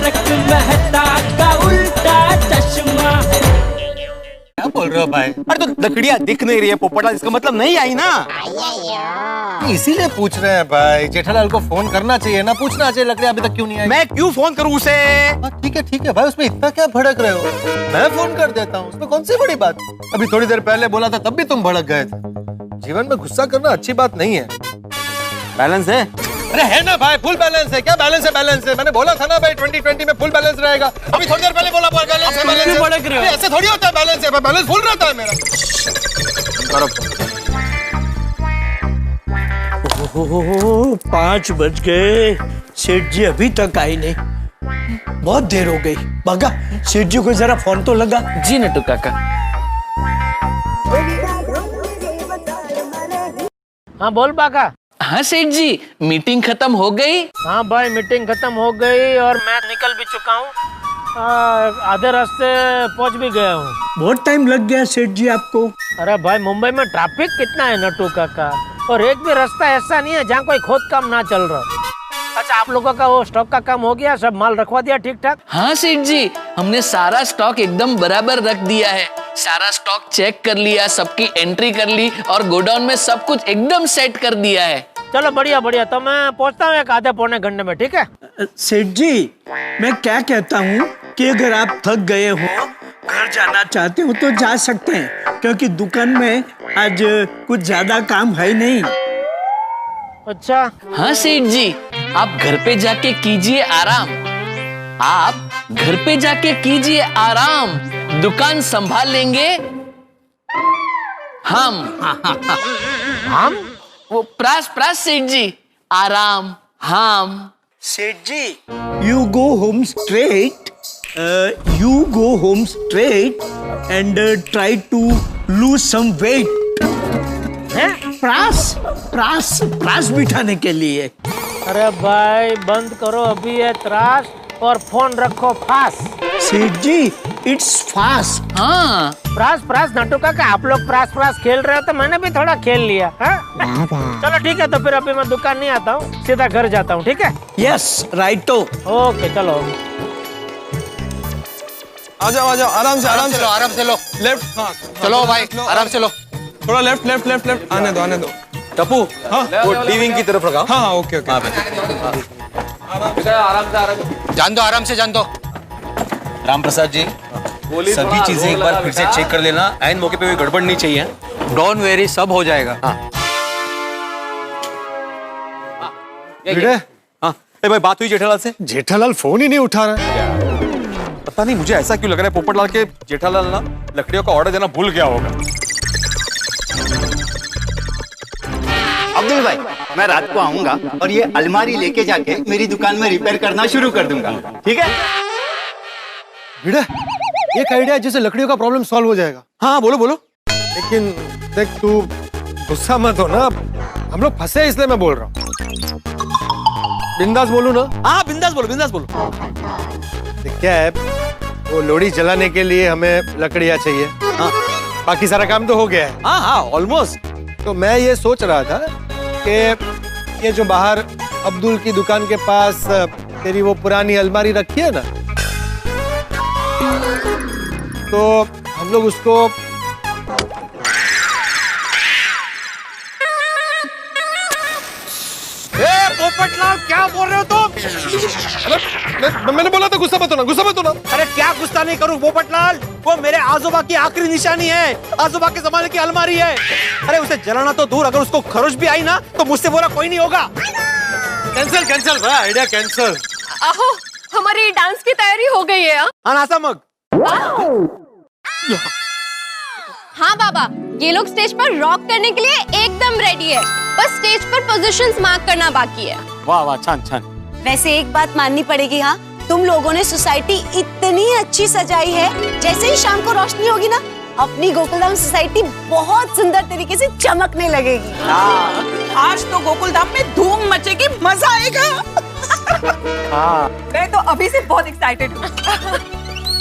तारक मेहता का उल्टा चश्मा। क्या बोल रहे हो भाई? अरे तो लकड़ियाँ दिख नहीं रही है पोपटलाल, इसका मतलब नहीं आई ना। इसीलिए पूछ रहे हैं भाई, जेठालाल को फोन करना चाहिए ना, पूछना चाहिए लकड़ियाँ अभी तक क्यों नहीं आई। मैं क्यों फोन करूँ उसे? ठीक है भाई, उसमें इतना क्या भड़क रहे हो? मैं फोन कर देता हूँ, उसमें कौन सी बड़ी बात। अभी थोड़ी देर पहले बोला था तब भी तुम भड़क गए थे। जीवन में गुस्सा करना अच्छी बात नहीं है। बैलेंस है? अरे है ना भाई, फुल बैलेंस है। क्या बैलेंस है? मैंने बोला था ना भाई 2020 में फुल बैलेंस रहेगा। अभी थोड़ी देर पहले बोला बैलेंस है। ऐसे थोड़ी होता है बैलेंस है, बैलेंस फुल रहता है मेरा। 5 बज गए, सेठ जी अभी तक आए नहीं। बहुत देर हो गई। भागा, सेठ जी को जरा फोन तो लगा। जी नटू काका। हाँ बोल बाका। हाँ सेठ जी, मीटिंग खत्म हो गई? हाँ भाई मीटिंग खत्म हो गई और मैं निकल भी चुका हूँ। आधे रास्ते पहुँच भी गया हूँ। बहुत टाइम लग गया सेठ जी आपको। अरे भाई मुंबई में ट्रैफिक कितना है नटू काका, और एक भी रास्ता ऐसा नहीं है जहाँ कोई खोद काम ना चल रहा। अच्छा आप लोगों का वो स्टॉक का काम हो गया? सब माल रखवा दिया ठीक ठाक? हाँ सेठ जी, हमने सारा स्टॉक एकदम बराबर रख दिया है। सारा स्टॉक चेक कर लिया, सबकी एंट्री कर ली और गोडाउन में सब कुछ एकदम सेट कर दिया है। चलो बढ़िया बढ़िया, तो मैं पहुँचता हूँ एक आधे पौने घंटे में, ठीक है? सेठ जी मैं क्या कहता हूँ कि अगर आप थक गए हो, घर जाना चाहते हो तो जा सकते हैं, क्योंकि दुकान में आज कुछ ज्यादा काम है नहीं। अच्छा हाँ सेठ जी, आप घर पे जाके कीजिए आराम। आप घर पे जाके कीजिए आराम, दुकान संभाल लेंगे हम। हम? वो प्रास सेठ जी, आराम हम। Seth ji you go home straight, and try to lose some weight. प्रास बिठाने के लिए। अरे भाई बंद करो अभी ये त्रास और फोन रखो फास। सेठ जी इट्स फास्ट। हाँ प्रास नटू काका, आप लोग प्रास खेल रहे हो तो मैंने भी थोड़ा खेल लिया। चलो ठीक है, तो फिर अभी मैं दुकान नहीं आता हूँ, सीधा घर जाता हूँ, ठीक है? यस राइटो। ओके चलो। आ जाओ आराम से लो। लेफ्ट। हाँ चलो भाई आराम से लो। थोड़ा लेफ्ट। आने दो। टप्पू, हाँ वो टीवी की तरफ लगाओ। हाँ ओके। आराम से जान दो। राम प्रसाद जी, सभी चीजें एक बार फिर से चेक कर लेना, ऐन मौके पे कोई गड़बड़ नहीं चाहिए। डोंट वेरी, सब हो जाएगा। हाँ भाई, बात हुई जेठालाल से? जेठालाल फोन ही नहीं उठा रहा है। पता नहीं, मुझे ऐसा क्यों लग रहा है पोपटलाल के जेठालाल ना लकड़ियों का ऑर्डर देना भूल गया होगा। अब्दुल भाई, मैं रात को आऊंगा और ये अलमारी लेके जाके मेरी दुकान में रिपेयर करना शुरू कर दूंगा, ठीक है? भिड़े, एक आइडिया है जिससे लकड़ियों का प्रॉब्लम सॉल्व हो जाएगा। हाँ बोलो। लेकिन देख, तू गुस्सा मत हो ना, हम लोग फंसे इसलिए मैं बोल रहा हूँ। बिंदास बोलूं ना? हाँ बिंदास बोलो। देख क्या है, वो लोहड़ी जलाने के लिए हमें लकड़ियाँ चाहिए। हाँ बाकी सारा काम तो हो गया है। हाँ ऑलमोस्ट। तो मैं ये सोच रहा था कि ये जो बाहर अब्दुल की दुकान के पास तेरी वो पुरानी अलमारी रखी है ना, तो हम लोग उसको पोपटलाल क्या बोल रहे हो तुम? मैंने बोला था गुस्सा मत होना। अरे क्या गुस्सा नहीं करूं पोपटलाल, वो मेरे आजोबा की आखिरी निशानी है, आजोबा के जमाने की अलमारी है। अरे उसे जलाना तो दूर, अगर उसको खरोच भी आई ना तो मुझसे बुरा कोई नहीं होगा। कैंसिल भाई, आइडिया कैंसिल। आहो, हमारी डांस की तैयारी हो गई है। अनासमक। हाँ बाबा, ये लोग स्टेज पर रॉक करने के लिए एकदम रेडी है, बस स्टेज पर पोजीशंस मार्क करना बाकी है। वाह छान। वैसे एक बात माननी पड़ेगी, हाँ तुम लोगों ने सोसाइटी इतनी अच्छी सजाई है, जैसे ही शाम को रोशनी होगी ना, अपनी गोकुलधाम सोसाइटी बहुत सुंदर तरीके से चमकने लगेगी। आज तो गोकुलधाम में धूम मचेगी, मजा आएगा। मैं तो अभी से बहुत एक्साइटेड हूँ।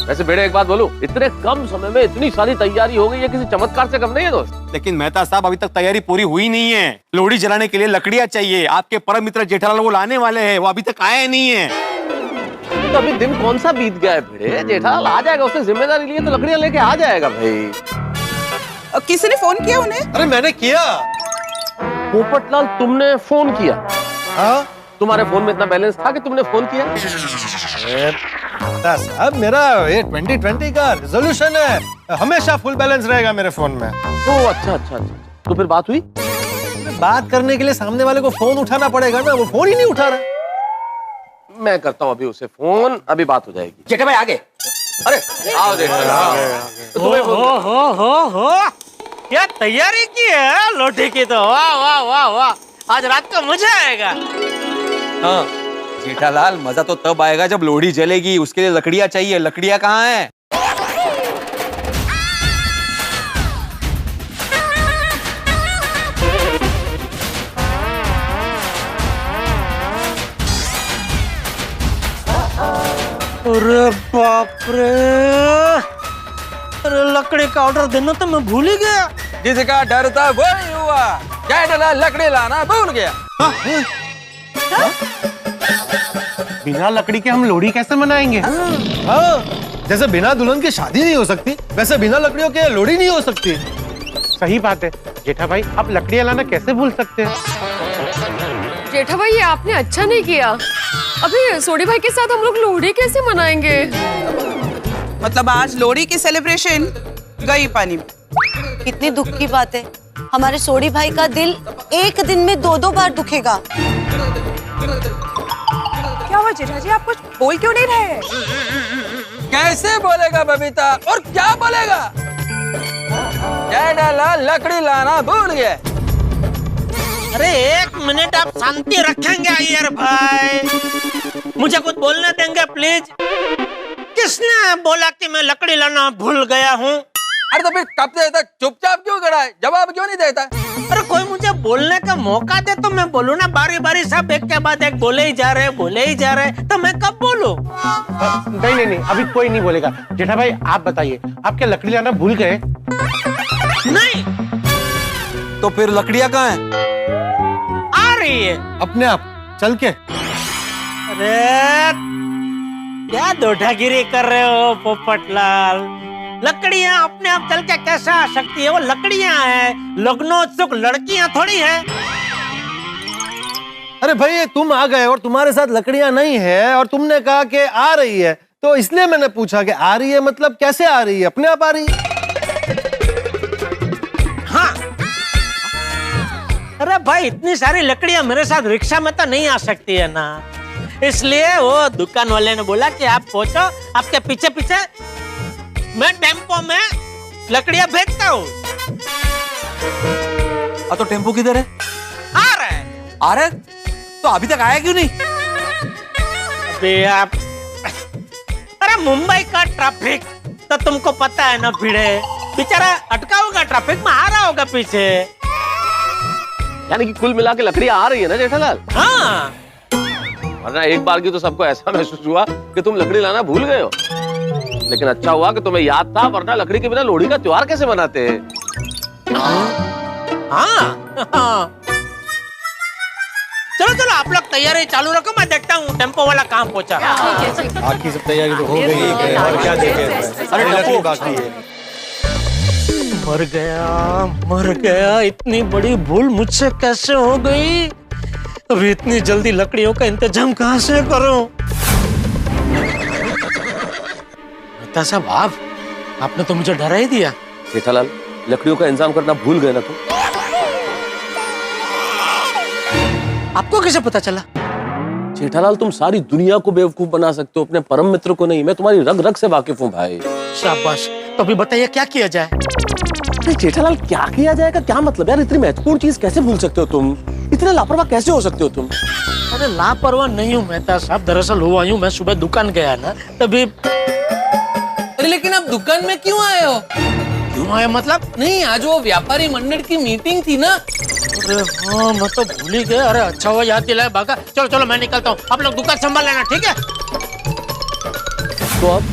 वैसे बेटे एक बात बोलूं, इतने कम समय में इतनी सारी तैयारी हो गई है, किसी चमत्कार से कम नहीं है दोस्त। लेकिन मेहता साहब, अभी तक तैयारी पूरी हुई नहीं है। लोहड़ी जलाने के लिए लकड़ियां चाहिए, आपके परम मित्र जेठालाल वो लाने वाले हैं, वो अभी तक आए नहीं है। तो अभी दिन कौन सा बीत गया है भिड़े? जेठालाल आ जाएगा, उसने जिम्मेदारी ली है तो लकड़ियां लेके आ जाएगा भाई। किसी ने फोन किया उन्हें? अरे मैंने किया। पोपटलाल तुमने फोन किया? हाँ, तुम्हारे फोन में इतना बैलेंस था कि तुमने फोन किया? साहब मेरा ये 2020 का रिजोल्यूशन है, हमेशा फुल बैलेंस रहेगा मेरे फोन में। ओ अच्छा अच्छा अच्छा, तो फिर बात हुई? बात करने के लिए सामने वाले को फोन उठाना पड़ेगा ना, वो फोन ही नहीं उठा रहा। मैं करता हूँ अभी उसे फोन, अभी बात हो जाएगी। जेठा भाई आगे। अरे आओ जेठा, तुम्हें हो क्या तैयारी की है लोटे की? तो वाह वाह वाह वाह, आज रात को मजा आएगा। हाँ जेठालाल, मजा तो तब आएगा जब लोहड़ी जलेगी, उसके लिए लकड़ियां चाहिए। लकड़ियां कहाँ हैं? अरे बाप रे, अरे लकड़ी का ऑर्डर देना तो मैं भूल ही गया। जिसका डर था वो नहीं हुआ, जेठालाल लकड़ी लाना भूल गया। बिना लकड़ी के हम लोहड़ी कैसे मनाएंगे? हाँ, जैसे बिना दुल्हन की शादी नहीं हो सकती, वैसे बिना लकड़ियों के लोहड़ी नहीं हो सकती। सही बात है जेठा भाई, आप लकड़ियां लाना कैसे भूल सकते हैं? जेठा भाई ये आपने अच्छा नहीं किया। अभी सोडी भाई के साथ हम लोग लोहड़ी कैसे मनाएंगे? मतलब आज लोहड़ी की सेलिब्रेशन गई पानी में। कितनी दुख की बात है, हमारे सोडी भाई का दिल एक दिन में 2-2 बार दुखेगा। क्या हुआ जेठा जी, आप कुछ बोल क्यों नहीं रहे? कैसे बोलेगा बबीता, और क्या बोलेगा? जेठालाल लकड़ी लाना भूल गया। अरे एक मिनट आप शांति रखेंगे अय्यर भाई, मुझे कुछ बोलने देंगे प्लीज। किसने बोला कि मैं लकड़ी लाना भूल गया हूँ? अरे तो फिर कब से तक चुपचाप क्यों खड़ा है, जवाब क्यों नहीं देता? अरे कोई मुझे बोलने का मौका दे तो मैं बोलूँ ना। बारी बारी सब एक के बाद एक बोले ही जा रहे तो मैं कब बोलूँ? नहीं, अभी कोई नहीं बोलेगा। जेठा भाई आप बताइए, आप क्या लकड़ी लाना भूल गए? नहीं। तो फिर लकड़ियाँ कहाँ हैं? आ रही है अपने आप चल के। अरे क्या दोठागिरी कर रहे हो पोपटलाल? लकड़ियाँ अपने आप चल के कैसे आ सकती है? वो लकड़ियाँ हैं, लग्नोत्सुक लड़कियाँ थोड़ी हैं। अरे भाई तुम आ गए और तुम्हारे साथ लकड़ियां नहीं है और तुमने कहा कि आ रही है, तो इसलिए मैंने पूछा कि आ रही है मतलब कैसे आ रही है? अपने आप आ रही है? हाँ। अरे भाई इतनी सारी लकड़ियां मेरे साथ रिक्शा में तो नहीं आ सकती है ना, इसलिए वो दुकान वाले ने बोला कि आप पहुंचो, आपके पीछे पीछे मैं टेम्पो में लकड़ियां भेजता हूँ। तो टेम्पो किधर है? आ रहा है। तो अभी तक आया क्यों नहीं? अबे आप, अरे मुंबई का ट्रैफिक तो तुमको पता है ना भिड़े, बेचारा अटका होगा ट्रैफिक में, आ रहा होगा पीछे। यानी कि कुल मिला के लकड़ियां आ रही है ना जेठालाल? हाँ। वरना एक बार की तो सबको ऐसा महसूस हुआ कि तुम लकड़ी लाना भूल गए हो, लेकिन अच्छा हुआ कि तुम्हें याद था, वरना लकड़ी के बिना लोहड़ी का त्योहार कैसे मनाते हैं? हाँ। चलो चलो आप लोग तैयारी चालू रखो, मैं देखता हूँ टेम्पो वाला कहाँ पहुँचा। बाकी सब तैयारी तो हो गई है, और क्या देखे? अरे लकड़ी बाकी है। मर गया, इतनी बड़ी भूल मुझसे कैसे हो गई? अभी इतनी जल्दी लकड़ियों का इंतजाम कहाँ से करूं? मेहता साहब आपने तो मुझे डरा ही दिया। जेठालाल लकड़ियों का इंतजाम करना भूल गए ना तुम? आपको कैसे पता चला? जेठालाल तुम सारी दुनिया को बेवकूफ बना सकते हो, अपने परम मित्र को नहीं। मैं तुम्हारी रग रग से वाकिफ हूँ भाई। शाबाश। तो अभी बताइए क्या किया जाए? अरे जेठालाल क्या किया जाएगा, क्या मतलब यार? इतनी महत्वपूर्ण चीज कैसे भूल सकते हो तुम? इतने लापरवाह कैसे हो सकते हो तुम? अरे लापरवाह नहीं हूँ मेहता साहब, दरअसल हुआ यूं, मैं सुबह दुकान गया ना तभी। अरे लेकिन आप दुकान में क्यों आए हो? क्यों आए मतलब? नहीं, आज वो व्यापारी मंडल की मीटिंग थी ना। अरे हाँ, मैं तो भूल ही गया। अरे अच्छा हुआ याद दिलाया बाका। चलो चलो मैं निकलता हूँ, आप लोग दुकान संभाल लेना, ठीक है? तो अब?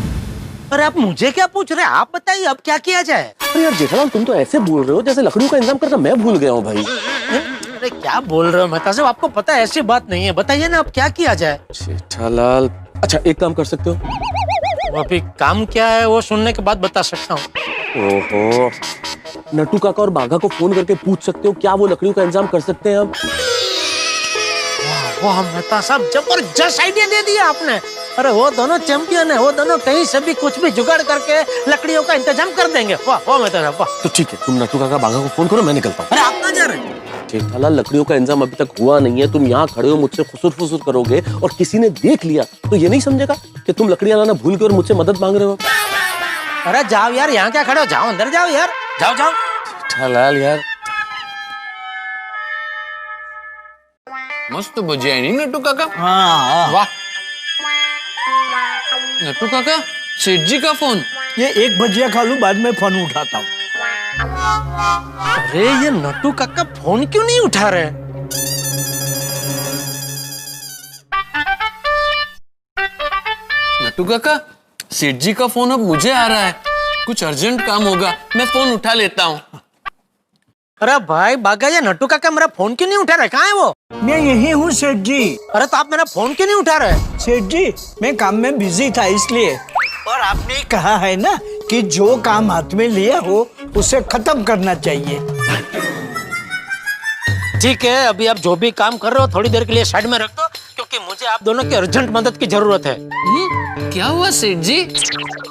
अरे आप मुझे क्या पूछ रहे हैं, आप बताइए अब क्या किया जाए? अरे यार जेठालाल तुम तो ऐसे बोल रहे हो जैसे लकड़ियों का इंतजाम करना मैं भूल गया हूँ भाई। अरे क्या बोल रहे हो मेहता साहब, आपको पता है ऐसी बात नहीं है, बताइए ना अब क्या किया जाए? जेठालाल अच्छा एक काम कर सकते हो, वो अभी काम क्या है वो सुनने के बाद बता सकता हूँ। ओहो, नट्टू काका और बाघा को फोन करके पूछ सकते हो क्या वो लकड़ियों का इंतजाम कर सकते हैं हम। वाह मेहता साहब, जबरदस्त आइडिया दे दिया आपने। अरे वो दोनों चैंपियन है, वो दोनों कहीं से भी कुछ भी जुगाड़ करके लकड़ियों का इंतजाम कर देंगे। वाह वाह मेहता साहब वाह। तो ठीक है, तुम नट्टू काका बाघा को फोन करो, मैं निकलता हूँ। अरे आप कहाँ जा रहे हैं? जेठालाल, लकड़ियों का इंतजाम अभी तक हुआ नहीं है, तुम यहाँ खड़े हो मुझसे फुसुर फुसुर करोगे और किसी ने देख लिया तो ये नहीं समझेगा कि तुम लकड़ियां लाना भूल गए और मुझसे मदद मांग रहे हो। अरे जाओ यार, यहाँ क्या खड़े हो, जाओ अंदर जाओ यार, जाओ जाओ। जेठालाल यार, मस्त भजिया है नहीं नट्टू काका? हाँ वाह। नट्टू काका, सेठ जी का फोन। ये एक भजिया खा लूं, बाद में फोन उठाता हूँ। अरे ये नट्टू काका फोन क्यों नहीं उठा रहे? नट्टू काका, सेठ जी का फोन अब मुझे आ रहा है, कुछ अर्जेंट काम होगा, मैं फोन उठा लेता हूँ। अरे भाई बागा, ये नट्टू काका मेरा फोन क्यों नहीं उठा रहे? कहाँ है वो? मैं यही हूँ सेठ जी। अरे तो आप मेरा फोन क्यों नहीं उठा रहे? सेठ जी, मैं काम में बिजी था इसलिए। और आपने कहा है ना कि जो काम हाथ में लिया हो उसे खत्म करना चाहिए। ठीक है, अभी आप जो भी काम कर रहे हो थोड़ी देर के लिए साइड में रख दो, क्योंकि मुझे आप दोनों की अर्जेंट मदद की जरूरत है। क्या हुआ सेठ जी?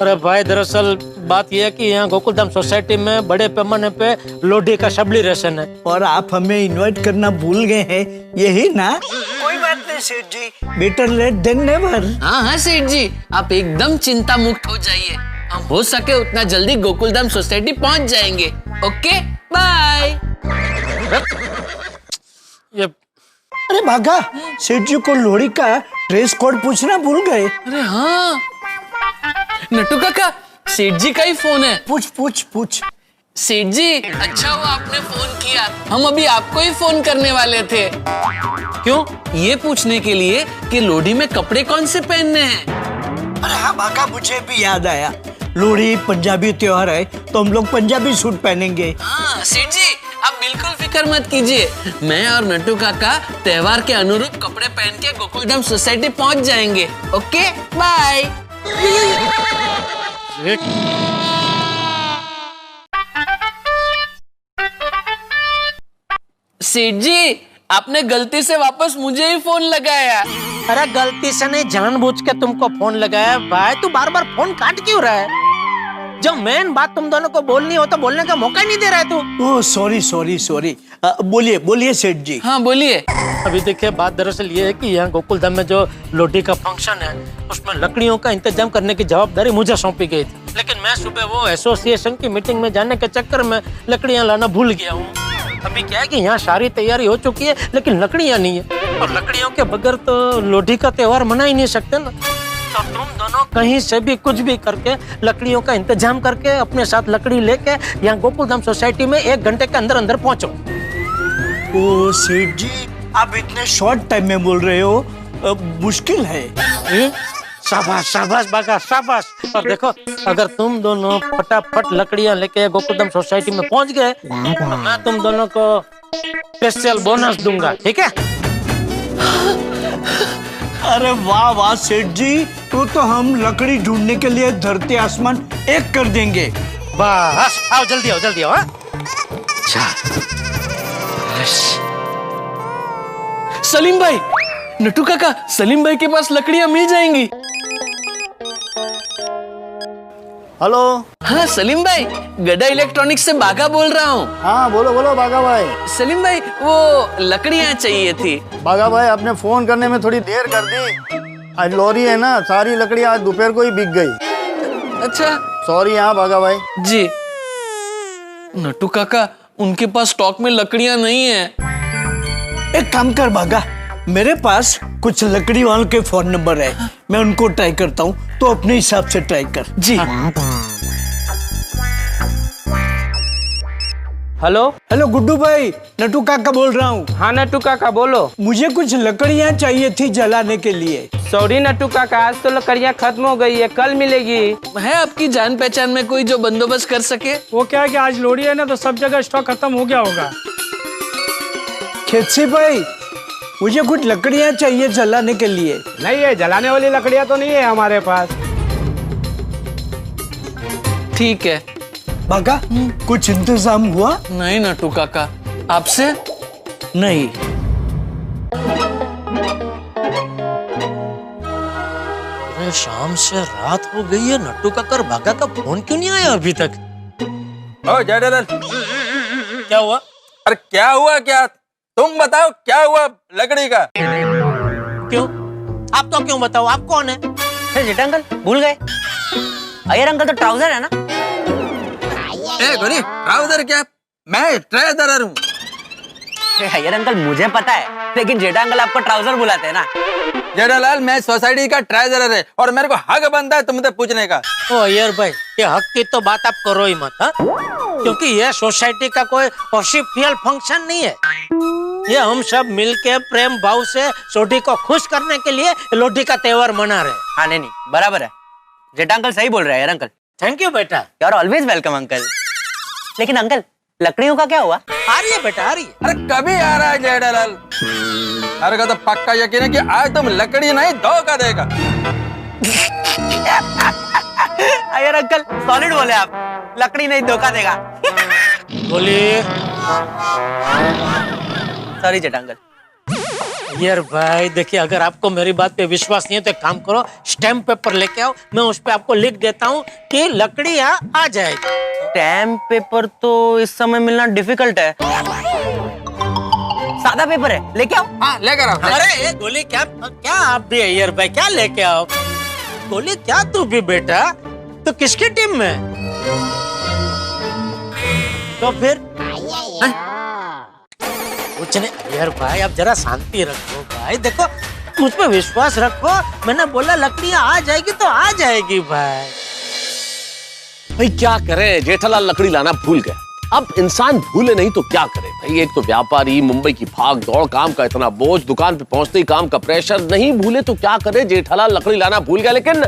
अरे भाई दरअसल बात यह है कि यहाँ गोकुलधाम सोसाइटी में बड़े पैमाने पे लोडी का सब्लिरेशन है। और आप हमें इनवाइट करना भूल गए हैं, यही ना? कोई बात नहीं सेठ जी, बेटर लेट देन नेवर। हाँ हाँ सेठ जी, आप एकदम चिंता मुक्त हो जाइए, हम हो सके उतना जल्दी गोकुलधाम सोसाइटी पहुँच जाएंगे। Okay bye. अरे भागा, सेठ जी को लोहड़ी का ड्रेस कोड पूछना भूल गए। अरे हाँ नट्टू काका, सेठ जी का ही फोन है। पूछ पूछ पूछ। सेठ जी, अच्छा हुआ आपने फोन किया, हम अभी आपको ही फोन करने वाले थे। क्यों? ये पूछने के लिए कि लोहड़ी में कपड़े कौन से पहनने हैं। अरे हाँ भागा, मुझे भी याद आया, लोहड़ी पंजाबी त्योहार है तो हम लोग पंजाबी सूट पहनेंगे। हाँ सेठ जी, आप बिल्कुल फिक्र मत कीजिए, मैं और नट्टू काका त्योहार के अनुरूप कपड़े पहन के गोकुलधाम सोसाइटी पहुंच जाएंगे। Okay bye. सेठ जी, आपने गलती से वापस मुझे ही फोन लगाया। अरे गलती से नहीं, जानबूझ के तुमको फोन लगाया। भाई तू बार बार फोन काट क्यों रहा है? जो मेन बात तुम दोनों को बोलनी हो तो बोलने का मौका नहीं दे रहा है तू। ओह सॉरी सॉरी सॉरी, बोलिए बोलिए सेठ जी। हाँ बोलिए। अभी देखिए, बात दरअसल ये है कि यहाँ गोकुलधाम में जो लोडी का फंक्शन है उसमें लकड़ियों का इंतजाम करने की जवाबदारी मुझे सौंपी गई थी, लेकिन मैं सुबह वो एसोसिएशन की मीटिंग में जाने के चक्कर में लकड़ियाँ लाना भूल गया हूँ। अभी क्या है कि यहाँ सारी तैयारी हो चुकी है लेकिन लकड़ियाँ नहीं है, और लकड़ियों के बगैर तो लोडी का त्योहार मना ही नहीं सकते ना। तो तुम दोनों कहीं से भी कुछ भी करके लकड़ियों का इंतजाम करके अपने साथ लकड़ी लेके यहाँ गोकुलधाम सोसाइटी में 1 घंटे के अंदर अंदर पहुँचो। ओ सेठ जी, आप इतने शॉर्ट टाइम में बोल रहे हो, मुश्किल है। शाबाश शाबाश बागा शाबाश। और देखो, अगर तुम दोनों फटाफट लकड़ियाँ लेके गोकुलधाम सोसाइटी में पहुँच गए तो मैं तुम दोनों को स्पेशल बोनस दूंगा, ठीक है? अरे वाह वाह सेठ जी, तो हम लकड़ी ढूंढने के लिए धरती आसमान एक कर देंगे। बस आओ, जल्दी आओ, जल्दी आओ। सलीम भाई, नट्टू काका, सलीम भाई के पास लकड़ियाँ मिल जाएंगी। हेलो। हाँ सलीम भाई, गड्ढा इलेक्ट्रॉनिक्स से बागा बोल रहा हूँ। हाँ बोलो बोलो बागा भाई। सलीम भाई, वो लकड़ियाँ चाहिए थी। बागा भाई, आपने फोन करने में थोड़ी देर कर दी, आज लोरी है ना, सारी लकड़ियाँ आज दोपहर को ही बिक गई। अच्छा सॉरी। हाँ बागा भाई जी। नट्टू काका, उनके पास स्टॉक में लकड़ियाँ नहीं है। एक काम कर भागा, मेरे पास कुछ लकड़ी वालों के फोन नंबर है, मैं उनको ट्राई करता हूँ, तो अपने हिसाब से ट्राई कर। जी। हेलो हेलो गुड्डू भाई, नट्टू काका बोल रहा हूँ। हाँ नट्टू काका बोलो। मुझे कुछ लकड़ियाँ चाहिए थी जलाने के लिए। सॉरी नट्टू काका, आज तो लकड़ियाँ खत्म हो गई है, कल मिलेगी। है आपकी जान पहचान में कोई जो बंदोबस्त कर सके? वो क्या है कि आज लोहड़ी है ना, तो सब जगह स्टॉक खत्म हो गया होगा। खेतसी भाई, मुझे कुछ लकड़ियाँ चाहिए जलाने के लिए। नहीं, ये जलाने वाली लकड़ियाँ तो नहीं है हमारे पास। ठीक है। बाका, कुछ इंतजाम हुआ? नहीं नट्टू काका, आपसे नहीं। शाम से रात हो गई है, नट्टू काका भागा का फोन क्यों नहीं आया अभी तक? ओ जयदलाल, क्या हुआ? अरे क्या हुआ क्या? तुम बताओ क्या हुआ लकड़ी का? क्यों? आप तो क्यों बताओ, आप कौन है? जेठा अंकल भूल गए? अय्यर अंकल तो ट्राउजर है ना? ए गोरी, ट्राउजर क्या? मैं ट्रेजरर हूँ। अय्यर अंकल मुझे पता है, लेकिन जेठा अंकल आपको ट्राउजर बुलाते हैं ना। जेठालाल, मैं सोसाइटी का ट्रेजरर है और मेरे को हक बनता है तुमसे पूछने का। ओ अय्यर भाई, ये हक की तो बात आप करो ही मत, हा? क्योंकि ये सोसाइटी का कोई ऑफिशियल फंक्शन नहीं है। ये हम सब मिलके प्रेम भाव से सोडी को खुश करने के लिए लोडी का त्योहार मना रहे। हाँ नहीं बराबर है, जेठा अंकल सही बोल रहे हैं। यार अंकल थैंक यू बेटा, you are always welcome uncle. लेकिन अंकल लकड़ियों का क्या हुआ? आ रही है बेटा, आ रही है। अरे कभी आ रहा है जेठालाल? अरे का तो पक्का यकीन है कि आज तुम लकड़ी नहीं धोखा देगा। अय्यर अंकल सॉलिड बोले आप, लकड़ी नहीं धोखा देगा। बोलिए। सॉरी जेठा अंकल। यार भाई देखिए, अगर आपको मेरी बात पे विश्वास नहीं है तो एक काम करो, स्टैम्प पेपर लेके आओ, मैं उस पे आपको लिख देता हूँ कि लकड़ियाँ आ जाएगी। स्टैम्प पेपर तो इस समय मिलना डिफिकल्ट है। सादा पेपर है, लेके आओ। हाँ लेकर आओ। अरे गोली, क्या आप भी यार भाई, क्या लेके आओ? गोली क्या तू भी बेटा, तो किसकी टीम में? तो फिर कुछ नहीं यार भाई, आप जरा शांति रखो भाई। देखो मुझ पे विश्वास रखो, मैंने बोला लकड़ियाँ आ जाएगी तो आ जाएगी भाई। भाई क्या करे, जेठालाल लकड़ी लाना भूल गए। अब इंसान भूले नहीं तो क्या करे भाई। एक तो व्यापारी, मुंबई की भाग दौड़, काम का इतना बोझ, दुकान पे पहुंचते ही काम का प्रेशर, नहीं भूले तो क्या करे, जेठालाल लकड़ी लाना भूल गया। लेकिन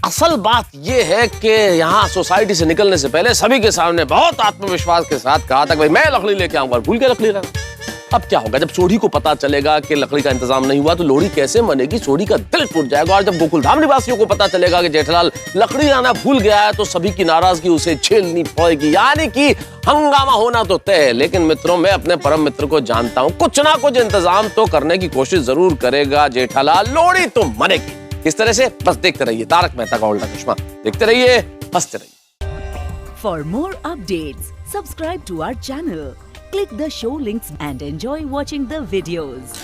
असल बात यह है कि यहाँ सोसाइटी से निकलने से पहले सभी के सामने बहुत आत्मविश्वास के साथ कहा था कि भाई मैं लकड़ी लेके आऊंगा, भूल गया लकड़ी लाना। अब क्या होगा, जब सोढ़ी को पता चलेगा कि लकड़ी का इंतजाम नहीं हुआ तो लोहड़ी कैसे मनेगी, सोढ़ी का दिल टूट जाएगा। और जब गोकुलधाम निवासियों को पता चलेगा कि जेठालाल लकड़ी लाना भूल गया है तो सभी की नाराजगी उसे झेलनी पड़ेगी, यानी कि हंगामा होना तो तय है। लेकिन मित्रों, मैं अपने परम मित्र को जानता हूं, कुछ ना कुछ इंतजाम तो करने की कोशिश जरूर करेगा जेठालाल, लोहड़ी तो मनेगी। किस तरह से, बस देखते रहिए तारक मेहता का उल्टा चश्मा, देखते रहिए, हंसते रहिए। For more updates, subscribe to our channel, click the show links and enjoy watching the videos.